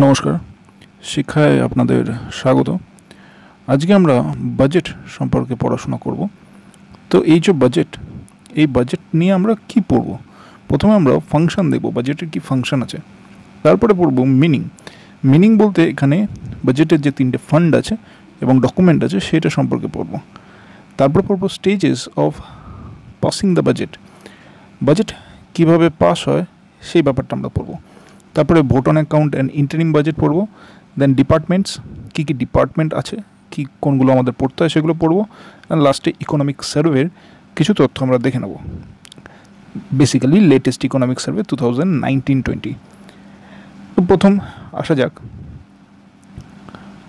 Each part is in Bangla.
নমস্কার, শিক্ষায় আপনাদের স্বাগত। আজকে আমরা বাজেট সম্পর্কে পড়াশোনা করব। তো এই যে বাজেট, এই বাজেট নিয়ে আমরা কি পড়ব? প্রথমে আমরা ফাংশন দেখব, বাজেটের কি ফাংশন আছে। তারপরে পড়ব মিনিং। মিনিং বলতে এখানে বাজেটের যে তিনটে ফান্ড আছে এবং ডকুমেন্ট আছে সেটা সম্পর্কে পড়ব। তারপর পড়ব stages of passing the budget. Budget কীভাবে পাস হয় সেই ব্যাপারটা আমরা পড়ব। তারপরে vote on account and interim budget পড়ব। দেন ডিপার্টমেন্টস, কী কী ডিপার্টমেন্ট আছে, কী কোনগুলো আমাদের পড়তে হয় সেগুলো পড়ব। অ্যান্ড লাস্টে ইকোনমিক সার্ভের কিছু তথ্য আমরা দেখে নেব। Basically latest economic survey 2019-20। তো প্রথম আসা যাক,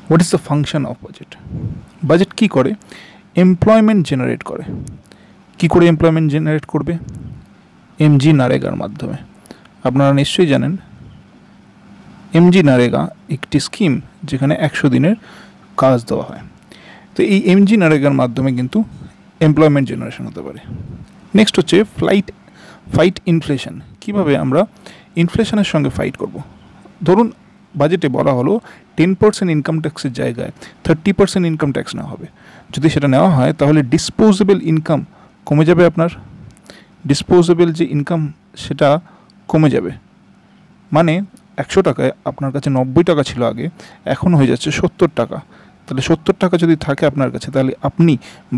what is the function of budget. Budget কী করে? এমপ্লয়মেন্ট জেনারেট করে। কী করে এমপ্লয়মেন্ট জেনারেট করবে? এমজি নারেগার মাধ্যমে। আপনারা নিশ্চয়ই জানেন এমজি নারেগা একটি স্কিম যেখানে 100 দিনের কাজ দেওয়া হয়। তো এই এমজি নারেগার মাধ্যমে কিন্তু এমপ্লয়মেন্ট জেনারেশন হতে পারে। নেক্সট হচ্ছে ফাইট ইনফ্লেশন। কীভাবে আমরা ইনফ্লেশনের সঙ্গে ফাইট করব? ধরুন বাজেটে বলা হলো 10% ইনকাম ট্যাক্সের জায়গায় 30% ইনকাম ট্যাক্স নেওয়া হবে। যদি সেটা নেওয়া হয় তাহলে ডিসপোজেবল ইনকাম কমে যাবে। আপনার ডিসপোজেবল যে ইনকাম সেটা কমে যাবে। মানে 100 টাকায় আপনার কাছে 90 টাকা ছিল আগে, এখন হয়ে যাচ্ছে 70 টাকা। তাহলে 70 টাকা যদি থাকে আপনার কাছে, তাহলে আপনি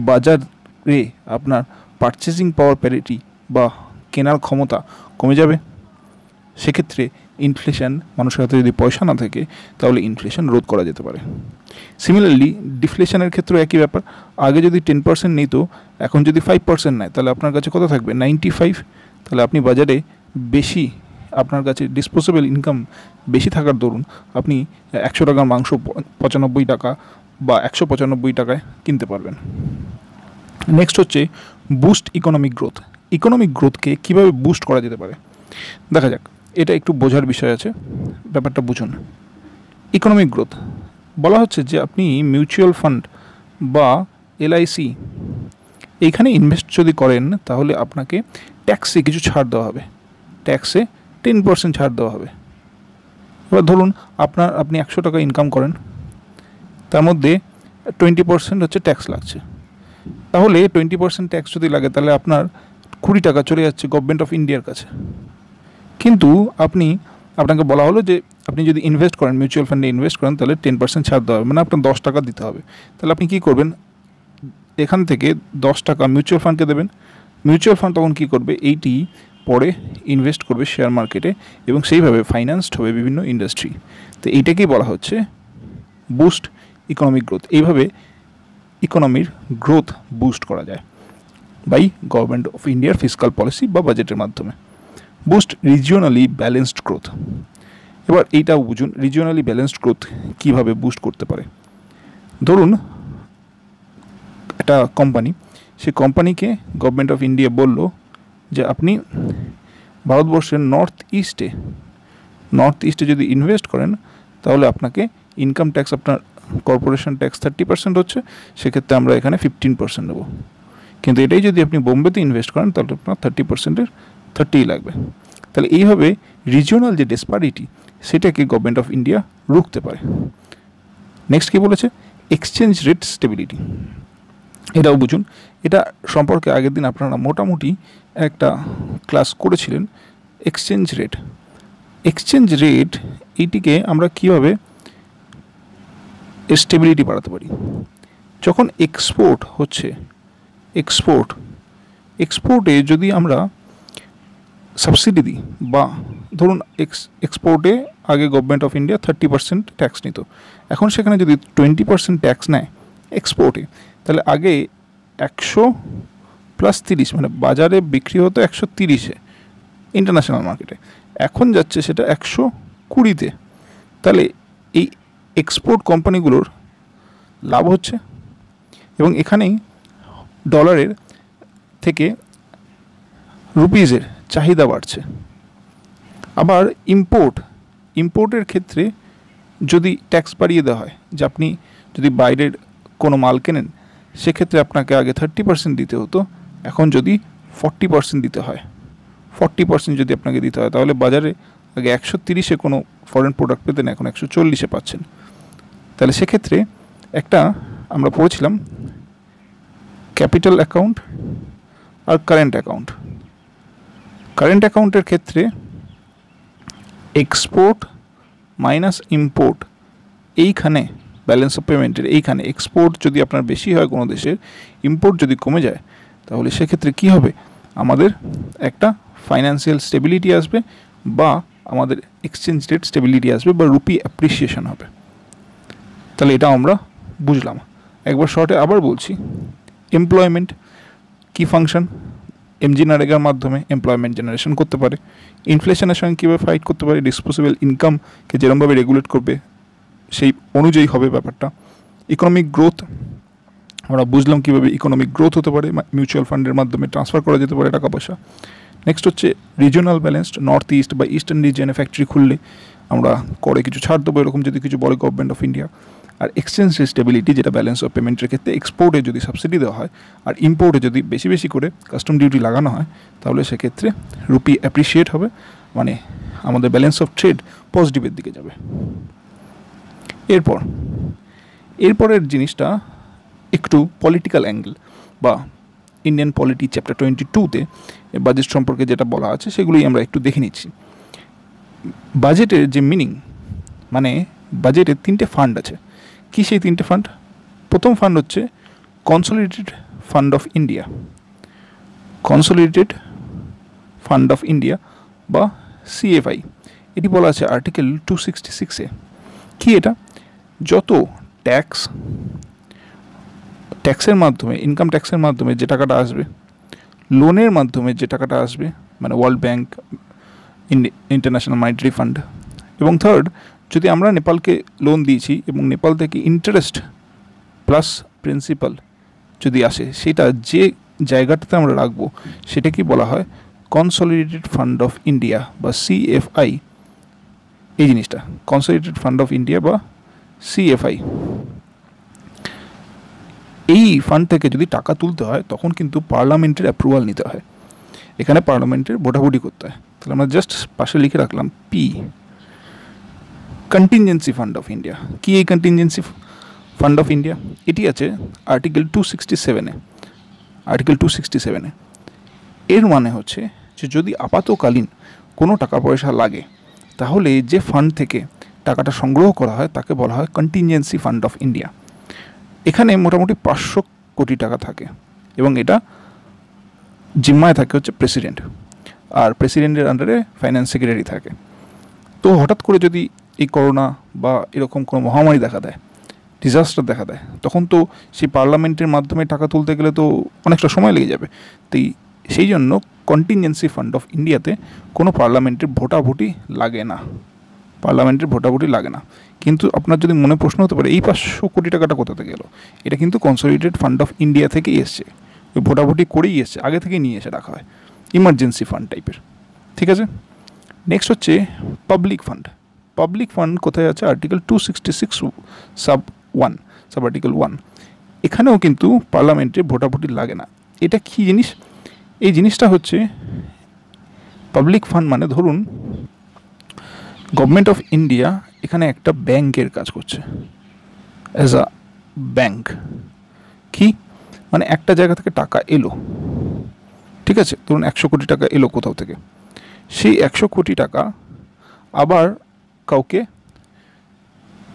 বাজারে আপনার পারচেজিং পাওয়ার প্যারিটি বা কেনার ক্ষমতা কমে যাবে। সেক্ষেত্রে ইনফ্লেশন, মানুষের হাতে যদি পয়সা না থাকে তাহলে ইনফ্লেশন রোধ করা যেতে পারে। সিমিলারলি ডিফ্লেশনের ক্ষেত্রেও একই ব্যাপার। আগে যদি 10% নিত, এখন যদি 5% নেয়, তাহলে আপনার কাছে কত থাকবে? 95। তাহলে আপনি বাজারে বেশি, আপনার কাছে ডিসপোজেবল ইনকাম বেশি থাকার দরুন আপনি 100 টাকার মাংস 95 টাকা বা 195 টাকায় কিনতে পারবেন। নেক্সট হচ্ছে বুস্ট ইকোনমিক গ্রোথ। ইকোনমিক গ্রোথকে কীভাবে বুস্ট করা যেতে পারে দেখা যাক। এটা একটু বোঝার বিষয় আছে, ব্যাপারটা বুঝুন। ইকোনমিক গ্রোথ বলা হচ্ছে যে আপনি মিউচুয়াল ফান্ড বা এলআইসি এইখানে ইনভেস্ট যদি করেন তাহলে আপনাকে ট্যাক্সে কিছু ছাড় দেওয়া হবে। ট্যাক্সে 10% ছাড় দেওয়া হবে। এবার ধরুন আপনি 100 টাকা ইনকাম করেন, তার মধ্যে 20% হচ্ছে ট্যাক্স লাগছে। তাহলে 20% ট্যাক্স যদি লাগে তাহলে আপনার 20 টাকা চলে যাচ্ছে গভর্নমেন্ট অফ ইন্ডিয়ার কাছে। কিন্তু আপনাকে বলা হলো যে আপনি যদি ইনভেস্ট করেন, মিউচুয়াল ফান্ডে ইনভেস্ট করেন, তাহলে 10% ছাড় দেওয়া হবে, মানে আপনার 10 টাকা দিতে হবে। তাহলে আপনি কী করবেন? এখান থেকে 10 টাকা মিউচুয়াল ফান্ডকে দেবেন। মিউচুয়াল ফান্ড তখন কী করবে? এইটি পরে ইনভেস্ট করবে শেয়ার মার্কেটে এবং সেইভাবে ফাইন্যান্সড হবে বিভিন্ন ইন্ডাস্ট্রি। তো এইটাকেই বলা হচ্ছে বুস্ট ইকোনমিক গ্রোথ। এইভাবে ইকোনমির গ্রোথ বুস্ট করা যায় বাই গভর্নমেন্ট অফ ইন্ডিয়ার ফিসকাল পলিসি বা বাজেটের মাধ্যমে। Boost রিজিওনালি balanced growth. এবার এইটাও বুঝুন, রিজিওনালি ব্যালেন্সড গ্রোথ কীভাবে বুস্ট করতে পারে। ধরুন একটা কোম্পানি, সেই কোম্পানিকে গভর্নমেন্ট অফ ইন্ডিয়া বলল যে আপনি ভারতবর্ষের নর্থ ইস্টে যদি ইনভেস্ট করেন তাহলে আপনাকে ইনকাম ট্যাক্স, আপনার কর্পোরেশন ট্যাক্স 30% হচ্ছে, সেক্ষেত্রে আমরা এখানে 15% নেব। কিন্তু এটাই যদি আপনি বোম্বেতে ইনভেস্ট করেন তাহলে আপনার 30%-এর 30 লাগবে। তাহলে এইভাবে রিজিওনাল যে ডিসপারিটি সেটাকে গভর্নমেন্ট অফ ইন্ডিয়া রুখতে পারে। নেক্সট কী বলেছে? Exchange rate stability. এটাও বুঝুন। এটা সম্পর্কে আগের দিন আপনারা মোটামুটি একটা ক্লাস করেছিলেন। এক্সচেঞ্জ রেট এইটিকে আমরা কীভাবে স্টেবিলিটি বাড়াতে পারি? যখন এক্সপোর্টে যদি আমরা সাবসিডি দিই, বা ধরুন এক্সপোর্টে আগে গভর্নমেন্ট অফ ইন্ডিয়া 30% ট্যাক্স নিত, এখন সেখানে যদি 20% ট্যাক্স নেয় এক্সপোর্টে, তাহলে আগে 100 + 30, মানে বাজারে বিক্রি হতো 130-এ ইন্টারন্যাশনাল মার্কেটে, এখন যাচ্ছে সেটা 120-তে। তাহলে এই এক্সপোর্ট কোম্পানিগুলোর লাভ হচ্ছে এবং এখানেই ডলারের থেকে রুপিজের চাহিদা বাড়ছে। আবার ইম্পোর্টের ক্ষেত্রে যদি ট্যাক্স বাড়িয়ে দেওয়া হয়, যে আপনি যদি বাইরের কোনো মাল কেনেন সেক্ষেত্রে আপনাকে আগে 30% দিতে হতো, এখন যদি 40% দিতে হয়, 40% যদি আপনাকে দিতে হয়, তাহলে বাজারে আগে 130-এ কোনো ফরেন প্রোডাক্ট পেতেন, এখন 140-এ পাচ্ছেন। তাহলে সেক্ষেত্রে একটা আমরা পড়েছিলাম ক্যাপিটাল অ্যাকাউন্ট আর কারেন্ট অ্যাকাউন্ট। কারেন্ট অ্যাকাউন্টের ক্ষেত্রে এক্সপোর্ট মাইনাস ইম্পোর্ট, এইখানে ব্যালেন্স অফ পেমেন্টের এইখানে এক্সপোর্ট যদি আপনার বেশি হয় কোনো দেশের, ইম্পোর্ট যদি কমে যায়, তাহলে সেক্ষেত্রে কি হবে, আমাদের একটা ফাইন্যান্সিয়াল স্টেবিলিটি আসবে বা আমাদের এক্সচেঞ্জ রেট স্টেবিলিটি আসবে বা রুপি অ্যাপ্রিসিয়েশন হবে। তাহলে এটা আমরা বুঝলাম। একবার শর্টে আবার বলছি, এমপ্লয়মেন্ট কি ফাংশন, এমজি নারেগার মাধ্যমে এমপ্লয়মেন্ট জেনারেশন করতে পারে। ইনফ্লেশনের সঙ্গে কীভাবে ফাইট করতে পারে, ডিসপোজেবল ইনকামকে যেরকমভাবে রেগুলেট করবে সেই অনুযায়ী হবে ব্যাপারটা। ইকোনমিক গ্রোথ আমরা বুঝলাম কীভাবে ইকোনমিক গ্রোথ হতে পারে, মিউচুয়াল ফান্ডের মাধ্যমে ট্রান্সফার করা যেতে পারে টাকা পয়সা। নেক্সট হচ্ছে রিজিওনাল ব্যালেন্সড, নর্থ ইস্ট বা ইস্টার্ন রিজিয়নে ফ্যাক্টরি খুললে আমরা করে কিছু ছাড় দেবো, এরকম যদি কিছু বলে গভর্নমেন্ট অফ ইন্ডিয়া। আর এক্সচেঞ্জ রেট স্টেবিলিটি, যেটা ব্যালেন্স অফ পেমেন্টের ক্ষেত্রে এক্সপোর্টে যদি সাবসিডি দেওয়া হয় আর ইম্পোর্টে যদি বেশি বেশি করে কাস্টম ডিউটি লাগানো হয়, তাহলে সেক্ষেত্রে রুপি অ্যাপ্রিসিয়েট হবে, মানে আমাদের ব্যালেন্স অফ ট্রেড পজিটিভের দিকে যাবে। এরপরের জিনিসটা একটু পলিটিক্যাল অ্যাঙ্গেল বা ইন্ডিয়ান পলিটি চ্যাপ্টার 22-তে বাজেট সম্পর্কে যেটা বলা আছে সেগুলোই আমরা একটু দেখে নিচ্ছি। বাজেটের যে মিনিং, মানে বাজেটের 3টে ফান্ড আছে। কি সেই 3টে ফান্ড? প্রথম ফান্ড হচ্ছে consolidated fund of India, consolidated fund of India বা সিএফআই। এটি বলা আছে আর্টিকেল 266-এ। কি এটা? যত ট্যাক্সের মাধ্যমে, ইনকাম ট্যাক্সের মাধ্যমে যে টাকাটা আসবে, লোনের মাধ্যমে যে টাকাটা আসবে, মানে world bank, international monetary fund, এবং থার্ড, যদি আমরা নেপালকে লোন দিয়েছি এবং নেপাল থেকে ইন্টারেস্ট প্লাস প্রিন্সিপাল যদি আসে, সেটা যে জায়গাটাতে আমরা রাখবো সেটা কি বলা হয়? কনসলিডেটেড ফান্ড অফ ইন্ডিয়া বা সিএফআই। এই জিনিসটা কনসলিডেটেড ফান্ড অফ ইন্ডিয়া বা সিএফআই। এই ফান্ড থেকে যদি টাকা তুলতে হয় তখন কিন্তু পার্লামেন্টের অ্যাপ্রুভাল নিতে হয়, এখানে পার্লামেন্টের ভোটাভুটি করতে হয়। তাহলে আমরা জাস্ট পাশে লিখে রাখলাম P. Contingency fund of India. কি এই কন্টিনজেন্সি ফান্ড অফ ইন্ডিয়া? এটি আছে আর্টিকেল 267-এ। আর্টিকেল 267-এ এর মানে হচ্ছে যে যদি আপাতকালীন কোনো টাকা পয়সা লাগে, তাহলে যে ফান্ড থেকে টাকাটা সংগ্রহ করা হয় তাকে বলা হয় কন্টিনজেন্সি ফান্ড অফ ইন্ডিয়া। এখানে মোটামুটি 500 কোটি টাকা থাকে এবং এটা জিম্মায় থাকে হচ্ছে প্রেসিডেন্ট, আর প্রেসিডেন্টের আন্ডারে ফাইন্যান্স সেক্রেটারি থাকে। তো হঠাৎ করে যদি এই করোনা বা এরকম কোনো মহামারী দেখা দেয়, ডিজাস্টার দেখা দেয়, তখন তো সেই পার্লামেন্টের মাধ্যমে টাকা তুলতে গেলে তো অনেকটা সময় লেগে যাবে। তো সেই জন্য কন্টিনজেন্সি ফান্ড অফ ইন্ডিয়াতে কোনো পার্লামেন্টের ভোটাভুটি লাগে না, পার্লামেন্টের ভোটাভুটি লাগে না। কিন্তু আপনার যদি মনে প্রশ্ন হতে পারে এই 500 কোটি টাকাটা কোথা থেকে এলো, এটা কিন্তু কনসলিডেটেড ফান্ড অফ ইন্ডিয়া থেকেই এসছে, ওই ভোটাভুটি করেই এসছে, আগে থেকেই নিয়ে এসে রাখা হয়, ইমার্জেন্সি ফান্ড টাইপের। ঠিক আছে, নেক্সট হচ্ছে পাবলিক ফান্ড। পাবলিক ফান্ড কোথায় আছে? Article 266 sub article 1। এখানেও কিন্তু পার্লামেন্টে ভোটাভুটি লাগে না। এটা কি জিনিস? এই জিনিসটা হচ্ছে পাবলিক ফান্ড, মানে ধরুন গভর্নমেন্ট অফ ইন্ডিয়া এখানে একটা ব্যাংকের কাজ করছে, অ্যাজ আ ব্যাংক। কি মানে একটা জায়গা থেকে টাকা এলো, ঠিক আছে, ধরুন 100 কোটি টাকা এলো কোথাও থেকে, সেই 100 কোটি টাকা আবার কাউকে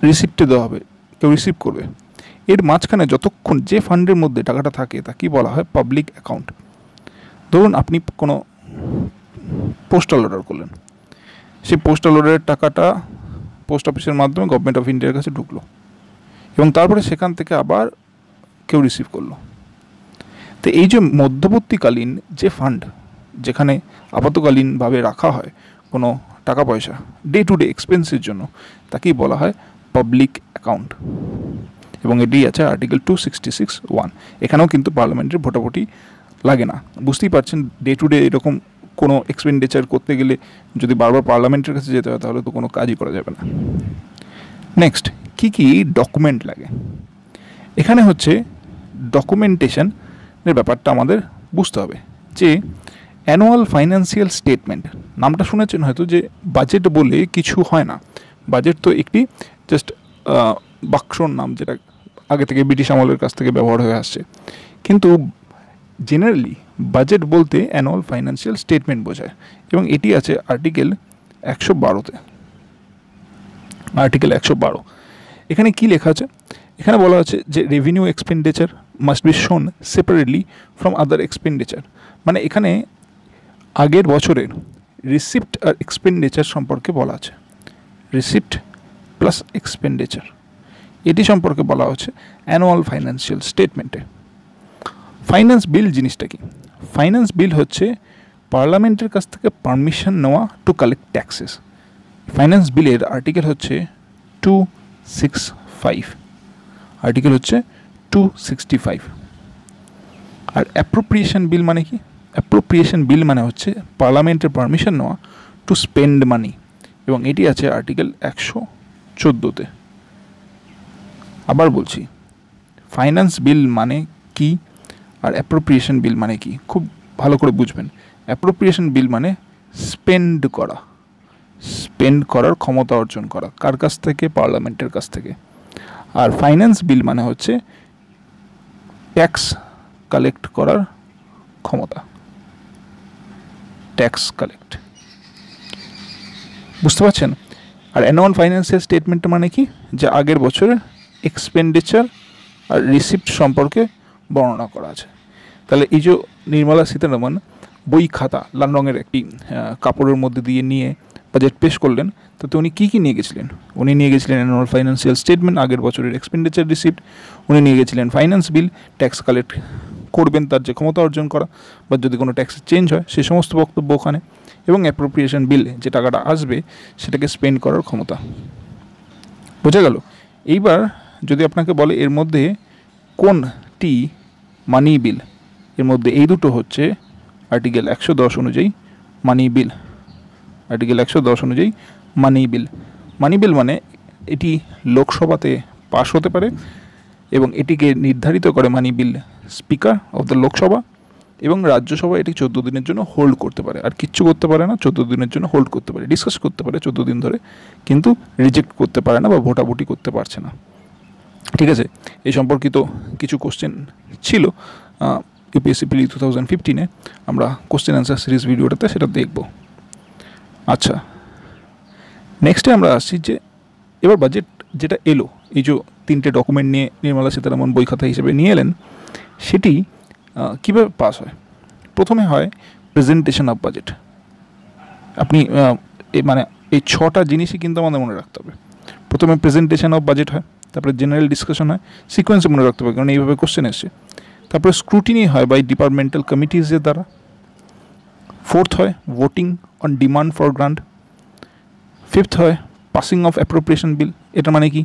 রিসিপ্টে দেওয়া হবে, কেউ রিসিভ করবে। এর মাঝখানে যতক্ষণ যে ফান্ডের মধ্যে টাকাটা থাকে তাকে বলা হয় পাবলিক অ্যাকাউন্ট। ধরুন আপনি কোনো পোস্টাল অর্ডার করলেন, সেই পোস্টাল অর্ডারের টাকাটা পোস্ট অফিসের মাধ্যমে গভর্নমেন্ট অফ ইন্ডিয়ার কাছে ঢুকলো এবং তারপরে সেখান থেকে আবার কেউ রিসিভ করলো। তো এই যে মধ্যবর্তীকালীন যে ফান্ড, যেখানে আপাতকালীনভাবে রাখা হয় কোনো টাকা পয়সা ডে টু ডে এক্সপেন্সের জন্য, তাকেই বলা হয় পাবলিক অ্যাকাউন্ট। এবং এটি আছে আর্টিকেল 266(1)। এখানেও কিন্তু পার্লামেন্টের ভোটাভুটি লাগে না। বুঝতেই পারছেন, ডে টু ডে এরকম কোনো এক্সপেন্ডিচার করতে গেলে যদি বারবার পার্লামেন্টের কাছে যেতে হয় তাহলে তো কোনো কাজই করা যাবে না। নেক্সট, কি কি ডকুমেন্ট লাগে? এখানে হচ্ছে ডকুমেন্টেশনের ব্যাপারটা আমাদের বুঝতে হবে যে অ্যানুয়াল ফাইন্যান্সিয়াল স্টেটমেন্ট নামটা শুনেছেন হয়তো, যে বাজেট বলে কিছু হয় না। বাজেট তো একটি জাস্ট বাক্সর নাম, যেটা আগে থেকে ব্রিটিশ আমলের কাছ থেকে ব্যবহার হয়ে আসছে। কিন্তু জেনারেলি বাজেট বলতে অ্যানুয়াল ফাইন্যান্সিয়াল স্টেটমেন্ট বোঝায়, এবং এটি আছে আর্টিকেল 112-তে। আর্টিকেল 112 এখানে কি লেখা আছে? এখানে বলা আছে যে রেভিনিউ এক্সপেন্ডিচার মাস্ট বি শোন সেপারেটলি ফ্রম আদার এক্সপেন্ডিচার। মানে এখানে আগের বছরের রিসিপ্ট আর এক্সপেন্ডিচার সম্পর্কে বলা আছে। রিসিপ্ট প্লাস এক্সপেন্ডিচার এটি সম্পর্কে বলা হচ্ছে অ্যানুয়াল ফাইন্যান্সিয়াল স্টেটমেন্টে। ফাইন্যান্স বিল জিনিসটা কি? ফাইন্যান্স বিল হচ্ছে পার্লামেন্টের কাছ থেকে পারমিশন নেওয়া টু কালেক্ট ট্যাক্সেস। ফাইন্যান্স বিলের আর্টিকেল হচ্ছে 265, আর্টিকেল হচ্ছে 265। আর অ্যাপ্রোপ্রিয়েশন বিল মানে কি? অ্যাপ্রোপ্রিয়েশন বিল মানে হচ্ছে পার্লামেন্টের পারমিশন নেওয়া টু স্পেন্ড মানি, এবং এটি আছে আর্টিকেল 114-তে। আবার বলছি, ফাইন্যান্স বিল মানে কি আর অ্যাপ্রোপ্রিয়েশন বিল মানে কি, খুব ভালো করে বুঝবেন। অ্যাপ্রোপ্রিয়েশন বিল মানে স্পেন্ড করা, স্পেন্ড করার ক্ষমতা অর্জন করা। কার কাছ থেকে? পার্লামেন্টের কাছ থেকে। আর ফাইন্যান্স বিল মানে হচ্ছে ট্যাক্স কালেক্ট করার ক্ষমতা, ট্যাক্স কালেক্ট। বুঝতে পারছেন? আর অ্যানুয়াল ফাইন্যান্সিয়াল স্টেটমেন্ট মানে কি? যে আগের বছরের এক্সপেন্ডিচার আর রিসিপ্ট সম্পর্কে বর্ণনা করা আছে। তাহলে এই যে নির্মলা সীতারামন বই খাতা লাল রঙের একটি কাপড়ের মধ্যে দিয়ে নিয়ে বাজেট পেশ করলেন, তাতে উনি কী কী নিয়ে গেছিলেন? উনি নিয়ে গেছিলেন অ্যানুয়াল ফাইন্যান্সিয়াল স্টেটমেন্ট, আগের বছরের এক্সপেন্ডিচার রিসিপ্ট। উনি নিয়ে গেছিলেন ফাইন্যান্স বিল, ট্যাক্স কালেক্ট করবেন তার যে ক্ষমতা অর্জন করা, বা যদি কোনো ট্যাক্সের চেঞ্জ হয় সে সমস্ত বক্তব্য ওখানে, এবং অ্যাপ্রোপ্রিয়েশন বিল যে টাকাটা আসবে সেটাকে স্পেন্ড করার ক্ষমতা। বোঝা গেল? এইবার যদি আপনাকে বলে এর মধ্যে কোনটি মানি বিল, এর মধ্যে এই দুটো হচ্ছে আর্টিকেল 110 অনুযায়ী মানি বিল। আর্টিকেল 110 অনুযায়ী মানি বিল। মানি বিল মানে এটি লোকসভাতে পাশ হতে পারে, এবং এটিকে নির্ধারিত করে মানি বিল স্পিকার অফ দ্য লোকসভা, এবং রাজ্যসভা এটি 14 দিনের জন্য হোল্ড করতে পারে। আর কিচ্ছু করতে পারে না, 14 দিনের জন্য হোল্ড করতে পারে, ডিসকাস করতে পারে 14 দিন ধরে, কিন্তু রিজেক্ট করতে পারে না বা ভোটাভুটি করতে পারছে না। ঠিক আছে, এই সম্পর্কিত কিছু কোশ্চেন ছিল ইউপিএসসি প্রিলি 2015-এ, আমরা কোশ্চেন অ্যান্সার সিরিজ ভিডিওটাতে সেটা দেখব। আচ্ছা, নেক্সটে আমরা আসছি যে এবার বাজেট যেটা এলো, এই যে 3টে ডকুমেন্ট নিয়ে নির্মলা সীতারামন বই খাতা হিসেবে নিয়ে এলেন, সেটি কীভাবে পাস হয়? প্রথমে হয় প্রেজেন্টেশন অফ বাজেট। আপনি মানে এই 6টা জিনিসই কিন্তু আমাদের মনে রাখতে হবে। প্রথমে প্রেজেন্টেশন অফ বাজেট হয়, তারপরে জেনারেল ডিসকাশন হয়, সিকোয়েন্সে মনে রাখতে হবে কারণ এইভাবে কোশ্চেন এসছে। তারপরে স্ক্রুটিনি হয় বাই ডিপার্টমেন্টাল কমিটিজের দ্বারা। 4th হয় voting on demand for grant. 5th হয় পাসিং অফ অ্যাপ্রোপ্রিয়েশন বিল। এটা মানে কি?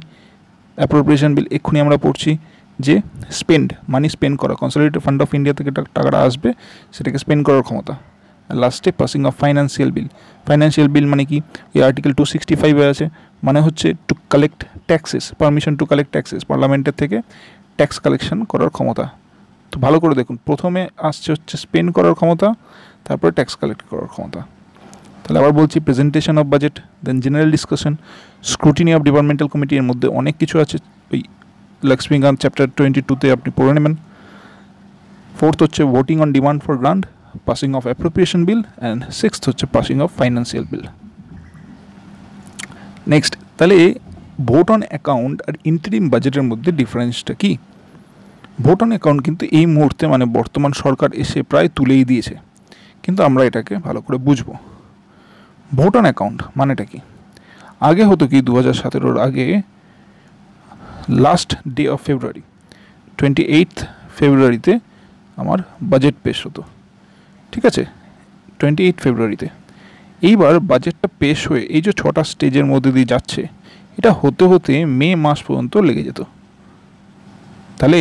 অ্যাপ্রোপ্রিয়েশন বিল এক্ষুনি আমরা পড়ছি যে স্পেন্ড, মানি স্পেন্ড করা, কনসলিডেটেড ফান্ড অফ ইন্ডিয়া থেকে টাকাটা আসবে, সেটাকে স্পেন্ড করার ক্ষমতা। লাস্টে passing of financial bill. Financial bill মানে কি? এই আর্টিকেল 265 আছে, মানে হচ্ছে to collect taxes, permission to collect taxes, পার্লামেন্টের থেকে ট্যাক্স কালেকশন করার ক্ষমতা। তো ভালো করে দেখুন, প্রথমে আসছে হচ্ছে স্পেন্ড করার ক্ষমতা, তারপরে ট্যাক্স কালেক্ট করার ক্ষমতা। তাহলে আবার বলছি, presentation of budget, then general discussion, scrutiny of departmental committee, এর মধ্যে অনেক কিছু আছে, ওই লক্ষ্মীকান্ত চ্যাপ্টার 22-তে আপনি পড়ে নেবেন। 4th হচ্ছে voting on demand for grant, passing of appropriation bill, and 6th হচ্ছে passing of financial bill. Next, তাহলে ভোট অন অ্যাকাউন্ট আর ইন্টারিম বাজেটের মধ্যে ডিফারেন্সটা কি? ভোট অন অ্যাকাউন্ট কিন্তু এই মুহূর্তে মানে বর্তমান সরকার এসে প্রায় তুলেই দিয়েছে, কিন্তু আমরা এটাকে ভালো করে বুঝবো। ভোট অন অ্যাকাউন্ট মানেটা কি? আগে হতো কি, 2017-র আগে last day of February, 28th ফেব্রুয়ারিতে আমার বাজেট পেশ হতো। ঠিক আছে, 28 ফেব্রুয়ারিতে। এইবার বাজেটটা পেশ হয়ে এই যে 6টা স্টেজের মধ্যে দিয়ে যাচ্ছে, এটা হতে হতে মে মাস পর্যন্ত লেগে যেত। তাহলে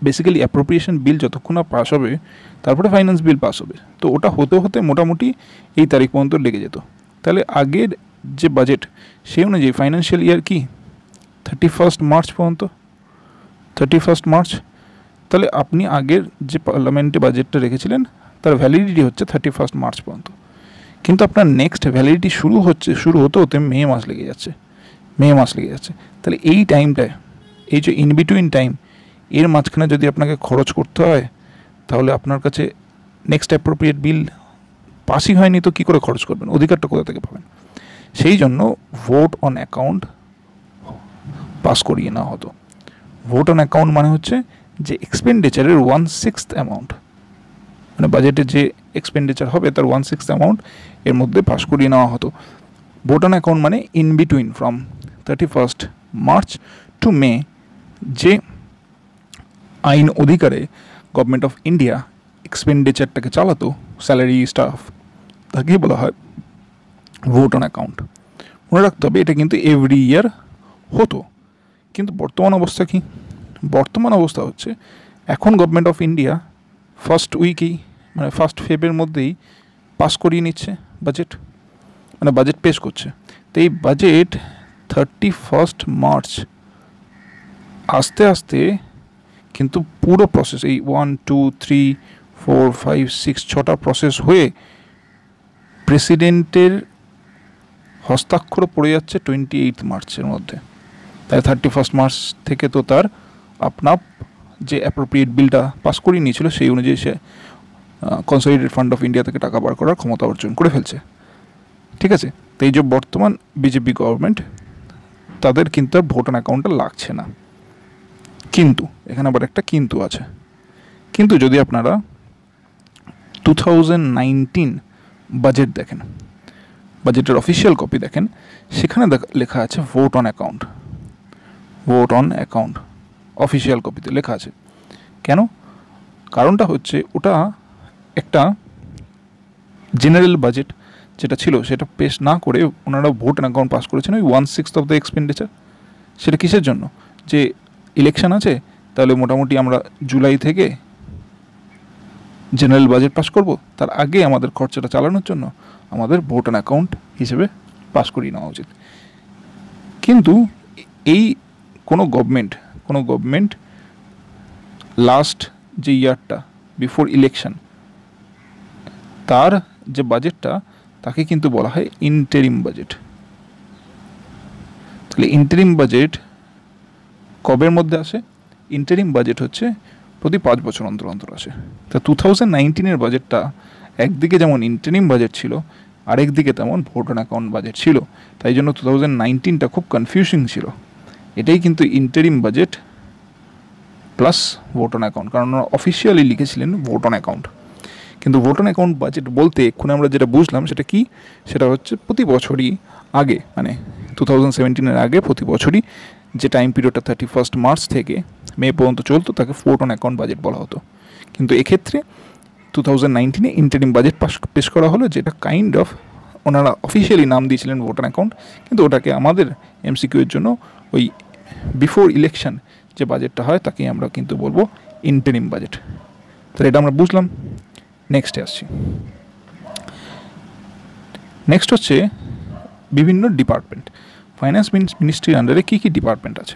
বেসিক্যালি অ্যাপ্রোপ্রিয়েশন বিল যতক্ষণ না পাস হবে, তারপরে ফাইন্যান্স বিল পাস হবে, তো ওটা হতে হতে মোটামুটি এই তারিখ পর্যন্ত লেগে যেত। তাহলে আগের যে বাজেট, সেই অনুযায়ী ফাইন্যান্সিয়াল ইয়ার কি 31 মার্চ পর্যন্ত, 31 মার্চ। তাহলে আপনি আগের যে পার্লামেন্টে বাজেটটা রেখেছিলেন তার ভ্যালিডিটি হচ্ছে 31 মার্চ পর্যন্ত। কিন্তু আপনার নেক্সট ভ্যালিডিটি শুরু হতে হতে মে মাস লেগে যাচ্ছে। তাহলে এই টাইমটায়, এই যে ইন বিটুইন টাইম, এর মাঝখানে যদি আপনাকে খরচ করতে হয়, তাহলে আপনার কাছে নেক্সট অ্যাপ্রোপ্রিয়েট বিল পাসই হয়নি, তো কী করে খরচ করবেন? অধিকারটা কোথা থেকে পাবেন? সেই জন্য ভোট অন অ্যাকাউন্ট পাস করিয়ে নেওয়া হতো। ভোট অন অ্যাকাউন্ট মানে হচ্ছে যে এক্সপেন্ডিচারের 1/6 অ্যামাউন্ট, মানে বাজেটে যে এক্সপেন্ডিচার হবে তার 1/6 অ্যামাউন্ট এর মধ্যে পাস করিয়ে নেওয়া হতো। ভোট অন অ্যাকাউন্ট মানে in between from 31 March to May যে আইন অধিকারে গভর্নমেন্ট অফ ইন্ডিয়া এক্সপেন্ডিচারটাকে চালাতো, স্যালারি স্টাফ, তাকেই বলা হয় ভোট অন অ্যাকাউন্ট। মনে রাখতে হবে এটা কিন্তু এভরি ইয়ার হতো। কিন্তু বর্তমান অবস্থা কি? বর্তমান অবস্থা হচ্ছে এখন গভর্নমেন্ট অফ ইন্ডিয়া ফার্স্ট উইকেই, মানে ফার্স্ট ফেব্রুয়ারির মধ্যেই পাস করিয়ে নিচ্ছে বাজেট, মানে বাজেট পেশ করছে। তো এই বাজেট 31 মার্চ আস্তে আস্তে কিন্তু পুরো প্রসেস, এই 1 2 3 4 5 6 6টা প্রসেস হয়ে প্রেসিডেন্টের হস্তাক্ষর পড়ে যাচ্ছে 28 মার্চের মধ্যে। তাই 31 মার্চ থেকে তো তার আপনার যে অ্যাপ্রোপ্রিয়েট বিলটা পাস করিয়ে নিয়েছিল সেই অনুযায়ী সে কনসলিডেটেড ফান্ড অফ ইন্ডিয়া থেকে টাকা বার করার ক্ষমতা অর্জন করে ফেলছে। ঠিক আছে, তো এই যে বর্তমান বিজেপি গভর্নমেন্ট, তাদের কিন্তু আর ভোট অন অ্যাকাউন্টটা লাগছে না। কিন্তু এখানে আবার একটা কিন্তু আছে। কিন্তু যদি আপনারা 2019 বাজেট দেখেন, বাজেটের অফিসিয়াল কপি দেখেন, সেখানে লেখা আছে vote on account. Vote on account official কপিতে লেখা আছে। কেন? কারণটা হচ্ছে ওটা একটা জেনারেল বাজেট যেটা ছিল সেটা পেশ না করে ওনারা ভোট অ্যান্ড অ্যাকাউন্ট পাস করেছেন ওই 1/6 অফ দ্য এক্সপেন্ডিচার। সেটা কিসের জন্য? যে ইলেকশন আছে, তাহলে মোটামুটি আমরা জুলাই থেকে জেনারেল বাজেট পাস করব, তার আগে আমাদের খরচাটা চালানোর জন্য আমাদের ভোট অ্যান্ড অ্যাকাউন্ট হিসেবে পাস করিয়ে নেওয়া উচিত। কিন্তু এই কোনো গভর্নমেন্ট লাস্ট যে ইয়ারটা বিফোর ইলেকশন, তার যে বাজেটটা তাকে কিন্তু বলা হয় ইন্টারিম বাজেট। তাহলে ইন্টারিম বাজেট কবের মধ্যে আসে? ইন্টারিম বাজেট হচ্ছে প্রতি 5 বছর অন্তর অন্তর আসে। তা 2019-এর বাজেটটা একদিকে যেমন ইন্টারিম বাজেট ছিল, আরেকদিকে তেমন ভোট অন অ্যাকাউন্ট বাজেট ছিল। তাই জন্য 2019টা খুব কনফিউজিং ছিল। এটাই কিন্তু interim budget plus vote on account, কারণ ওরা অফিসিয়ালি লিখেছিলেন ভোট অন অ্যাকাউন্ট। কিন্তু ভোট অন অ্যাকাউন্ট বাজেট বলতে এক্ষুনি আমরা যেটা বুঝলাম সেটা কি? সেটা হচ্ছে প্রতি বছরই আগে, মানে 2017-এর আগে প্রতি বছরই যে টাইম পিরিয়ডটা 31 মার্চ থেকে মে পর্যন্ত চলতো তাকে ভোট অন অ্যাকাউন্ট বাজেট বলা হতো। কিন্তু এক্ষেত্রে 2019-এ ইন্টারিম বাজেট পেশ করা হলো, যেটা কাইন্ড অফ ওনারা অফিসিয়ালি নাম দিয়েছিলেন ভোট অন অ্যাকাউন্ট, কিন্তু ওটাকে আমাদের এমসিকিউ এর জন্য ওই বিফোর ইলেকশন যে বাজেটটা হয় তাকেই আমরা কিন্তু বলবো ইন্টারিম বাজেট। তাহলে এটা আমরা বুঝলাম। নেক্সটে আসছি। নেক্সট হচ্ছে বিভিন্ন ডিপার্টমেন্ট। ফাইন্যান্স মিনিস্ট্রির আন্ডারে কী কী ডিপার্টমেন্ট আছে?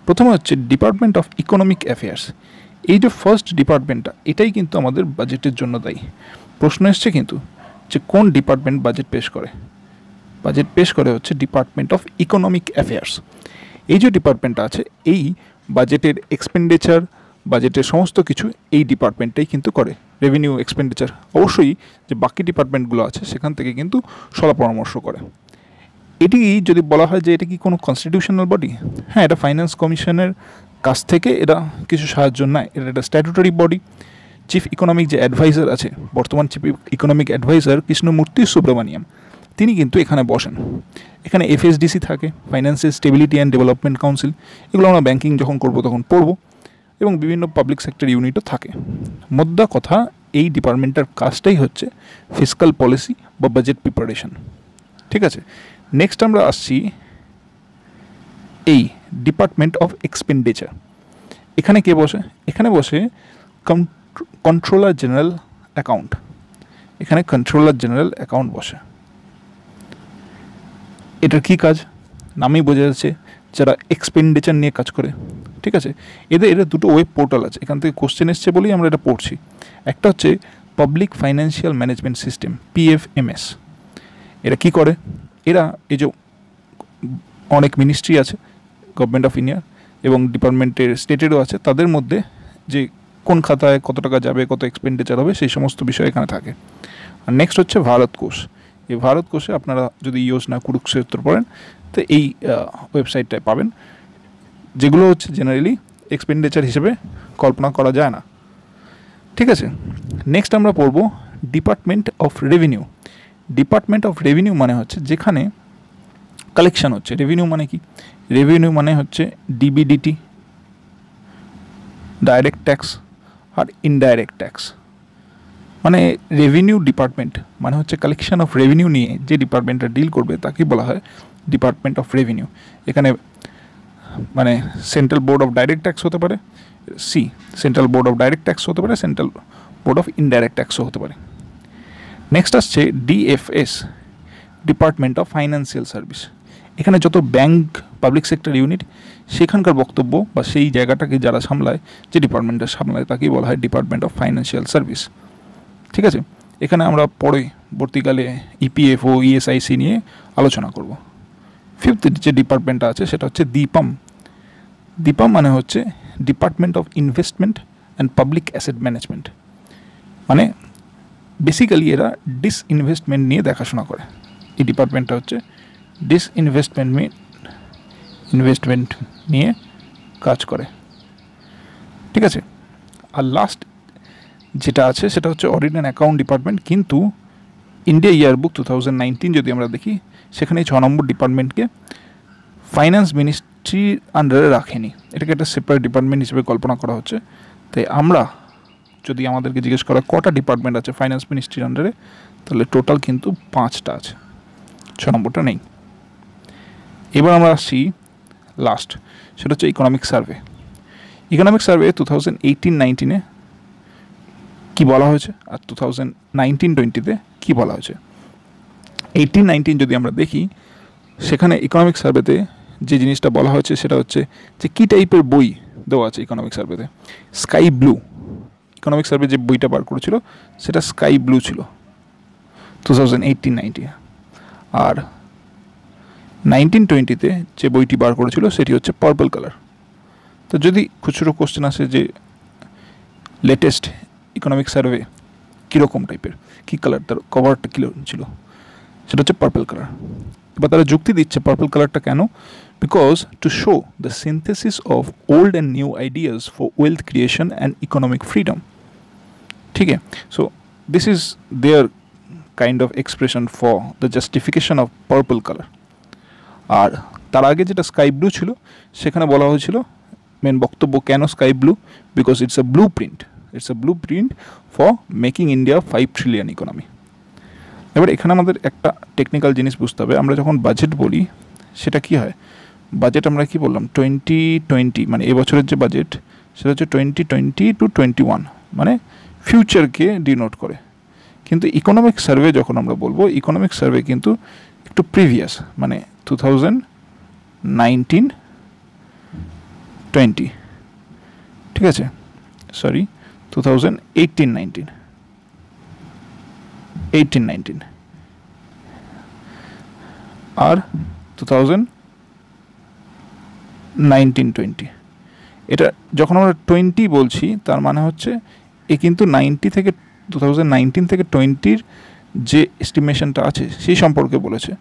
প্রথমে হচ্ছে ডিপার্টমেন্ট অফ ইকোনমিক অ্যাফেয়ার্স। এই যে ফার্স্ট ডিপার্টমেন্টটা, এটাই কিন্তু আমাদের বাজেটের জন্য দায়ী। প্রশ্ন এসছে কিন্তু যে কোন ডিপার্টমেন্ট বাজেট পেশ করে? বাজেট পেশ করে হচ্ছে ডিপার্টমেন্ট অফ ইকোনমিক অ্যাফেয়ার্স। এই যে ডিপার্টমেন্টটা আছে, এই বাজেটের এক্সপেন্ডিচার, বাজেটের সমস্ত কিছু এই ডিপার্টমেন্টটাই কিন্তু করে। রেভিনিউ, এক্সপেন্ডিচার অবশ্যই যে বাকি ডিপার্টমেন্টগুলো আছে সেখান থেকে কিন্তু সলা পরামর্শ করে। এটি যদি বলা হয় যে এটা কি কোনো কনস্টিটিউশনাল বডি? হ্যাঁ, এটা ফাইন্যান্স কমিশনের কাছ থেকে এটা কিছু সাহায্য নেয়। এটা একটা স্ট্যাটুটরি বডি। চিফ ইকোনমিক যে অ্যাডভাইজার আছে, বর্তমান chief economic adviser Krishnamurthy Subramanian, তিনি কিন্তু এখানে বসেন। এখানে এফএসডিসি থাকে, financial stability and development council, এগুলো আমরা ব্যাঙ্কিং যখন করবো তখন পড়বো, এবং বিভিন্ন পাবলিক সেক্টর ইউনিটও থাকে। মোদ্দা কথা, এই ডিপার্টমেন্টের কাজটাই হচ্ছে ফিসকাল পলিসি বা বাজেট প্রিপারেশন। ঠিক আছে, নেক্সট আমরা আসছি এই ডিপার্টমেন্ট অফ এক্সপেন্ডিচার। এখানে কে বসে? এখানে বসে কন্ট্রোলার জেনারেল অ্যাকাউন্ট। এখানে কন্ট্রোলার জেনারেল অ্যাকাউন্ট বসে। এটার কী কাজ? নামেই বোঝা যাচ্ছে, যারা এক্সপেন্ডিচার নিয়ে কাজ করে। ঠিক আছে, এদের দুটো ওয়েব পোর্টাল আছে। এখান থেকে কোশ্চেন এসছে বলেই আমরা এটা পড়ছি। একটা হচ্ছে public financial management system, PFMS। এরা কি করে? এরা এই যে অনেক মিনিস্ট্রি আছে গভর্নমেন্ট অফ ইন্ডিয়া এবং ডিপার্টমেন্টের স্টেটেরও আছে, তাদের মধ্যে যে কোন খাতায় কত টাকা যাবে, কত এক্সপেন্ডিচার হবে, সেই সমস্ত বিষয় এখানে থাকে। আর নেক্সট হচ্ছে ভারত কোষ। এই ভারত কোষে আপনারা যদি যোজনা কুরুক্ষেত্র পড়েন তো এই ওয়েবসাইটটায় পাবেন, যেগুলো হচ্ছে জেনারেলি এক্সপেন্ডিচার হিসেবে কল্পনা করা যায় না। ঠিক আছে, নেক্সট আমরা পড়ব department of revenue. Department of revenue মানে হচ্ছে যেখানে কালেকশন হচ্ছে। রেভিনিউ মানে কি? রেভিনিউ মানে হচ্ছে ডিবিডিটি, ডাইরেক্ট ট্যাক্স আর ইনডাইরেক্ট ট্যাক্স। মানে রেভিনিউ ডিপার্টমেন্ট মানে হচ্ছে কালেকশন অফ রেভিনিউ নিয়ে যে ডিপার্টমেন্টটা ডিল করবে তাকে বলা হয় ডিপার্টমেন্ট অফ রেভিনিউ। এখানে মানে central board of direct tax হতে পারে, central board of direct tax হতে পারে, সেন্ট্রাল বোর্ড অফ ইনডাইরেক্ট ট্যাক্সও হতে পারে। নেক্সট আসছে DFS, department of financial service. এখানে যত ব্যাংক, পাবলিক সেক্টর ইউনিট, সেখানকার বক্তব্য বা সেই জায়গাটাকে যারা সামলায়, যে ডিপার্টমেন্টটা সামলায়, তাকেই বলা হয় ডিপার্টমেন্ট অফ ফাইন্যান্সিয়াল সার্ভিস। ঠিক আছে, এখানে আমরা পরবর্তীকালে EPFO, ESIC নিয়ে আলোচনা করব। ফিফথ যে ডিপার্টমেন্টটা আছে সেটা হচ্ছে DIPAM। DIPAM মানে হচ্ছে department of investment and public asset management. মানে বেসিক্যালি এরা ডিসইনভেস্টমেন্ট নিয়ে দেখাশোনা করে। এই ডিপার্টমেন্টটা হচ্ছে ইনভেস্টমেন্ট নিয়ে কাজ করে। ঠিক আছে, আর লাস্ট যেটা আছে সেটা হচ্ছে অডিট অ্যান্ড অ্যাকাউন্ট ডিপার্টমেন্ট। কিন্তু ইন্ডিয়া ইয়ারবুক 2019 যদি আমরা দেখি, সেখানে 6 নম্বর ডিপার্টমেন্টকে ফাইন্যান্স মিনিস্ট্রির আন্ডারে রাখেনি, এটাকে একটা সেপারেট ডিপার্টমেন্ট হিসেবে কল্পনা করা হচ্ছে। তাই আমরা যদি আমাদেরকে জিজ্ঞেস করা কটা ডিপার্টমেন্ট আছে ফাইন্যান্স মিনিস্ট্রির আন্ডারে, তাহলে টোটাল কিন্তু 5টা আছে, 6 নম্বরটা নেই। এবার আমরা আসছি লাস্ট, সেটা হচ্ছে ইকোনমিক সার্ভে। ইকোনমিক সার্ভে 2018-19 কি বলা হয়েছে আর 2019-20 কি বলা হয়েছে। 18-19 যদি আমরা দেখি, সেখানে ইকোনমিক সার্ভেতে যে জিনিসটা বলা হয়েছে সেটা হচ্ছে যে কী টাইপের বই দেওয়া আছে ইকোনমিক সার্ভেতে। স্কাই ব্লু, ইকোনমিক সার্ভে যে বইটা বার করেছিল সেটা স্কাই ব্লু ছিল 2018-19। আর 19-20 যে বইটি বার করেছিল সেটি হচ্ছে পার্পল কালার। তো যদি খুচরো কোশ্চেন আসে যে লেটেস্ট ইকোনমিক সার্ভে কীরকম টাইপের, কী কালার, তার কভারটা কী ছিল, সেটা হচ্ছে পার্পল কালার। এবার তারা যুক্তি দিচ্ছে পার্পল কালারটা কেন, because to show the synthesis of old and new ideas for wealth creation and economic freedom. ঠিক আছে, so this is their kind of expression for the justification of purple colour. আর তার আগে যেটা স্কাই ব্লু ছিল, সেখানে বলা হয়েছিল মেন বক্তব্য কেন sky blue, because it's a blue print for making India 5 trillion economy. এবার এখানে আমাদের একটা টেকনিক্যাল জিনিস বুঝতে হবে, আমরা যখন বাজেট বলি সেটা কি হয়, বাজেট আমরা কি বললাম 2020, মানে এবছরের যে বাজেট সেটা হচ্ছে 2020 to 21, মানে ফিউচারকে ডিনোট করে। কিন্তু ইকোনমিক সার্ভে যখন আমরা বলবো, ইকোনমিক সার্ভে কিন্তু একটু প্রিভিয়াস, মানে 2019-20, ঠিক আছে, সরি 2018-19 আর 2019-20। এটা যখন আমরা 20 বলছি তার মানে হচ্ছে এ কিন্তু 2019 থেকে 20 যে এস্টিমেশনটা আছে সেই সম্পর্কে বলেছে।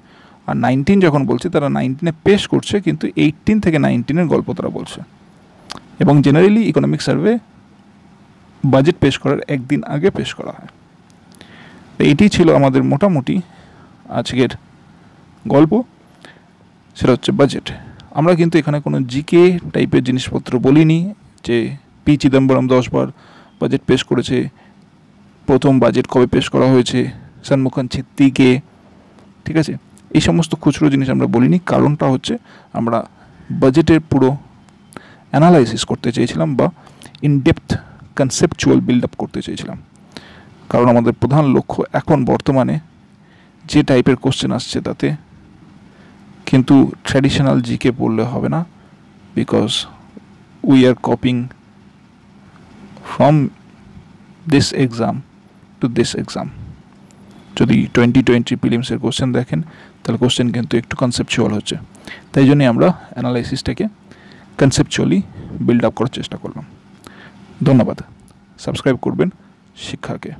আর 19 যখন বলছে তারা 19-এ পেশ করছে, কিন্তু 18 থেকে 19-এর গল্প তারা বলছে। এবং জেনারেলি ইকোনমিক সার্ভে বাজেট পেশ করার একদিন আগে পেশ করা হয়। এইটি ছিল আমাদের মোটামুটি আজকের গল্প, সেটা হচ্ছে বাজেট। আমরা কিন্তু এখানে কোনো জিকে টাইপের জিনিসপত্র বলিনি যে পি চিদম্বরম 10 বার বাজেট পেশ করেছে, প্রথম বাজেট কবে পেশ করা হয়েছে, সন্মুখান ছিত্তিকে, ঠিক আছে, এই সমস্ত খুচরো জিনিস আমরা বলিনি। কারণটা হচ্ছে আমরা বাজেটের পুরো অ্যানালাইসিস করতে চেয়েছিলাম বা ইনডেপথ কনসেপচুয়াল বিল্ড আপ করতে চেয়েছিলাম। কারণ আমাদের প্রধান লক্ষ্য এখন বর্তমানে যে টাইপের কোশ্চেন আসছে তাতে কিন্তু ট্র্যাডিশনাল জিকে পড়লে হবে না, because we are copying from this exam to this exam. যদি 2020 প্রিলিমসের কোশ্চেন দেখেন তাহলে কোশ্চেন কিন্তু একটু কনসেপচুয়াল হচ্ছে, তাই জন্যই আমরা অ্যানালাইসিসটাকে কনসেপচুয়ালি বিল্ড আপ করার চেষ্টা করলাম। ধন্যবাদ। সাবস্ক্রাইব করবেন শিক্ষাকে।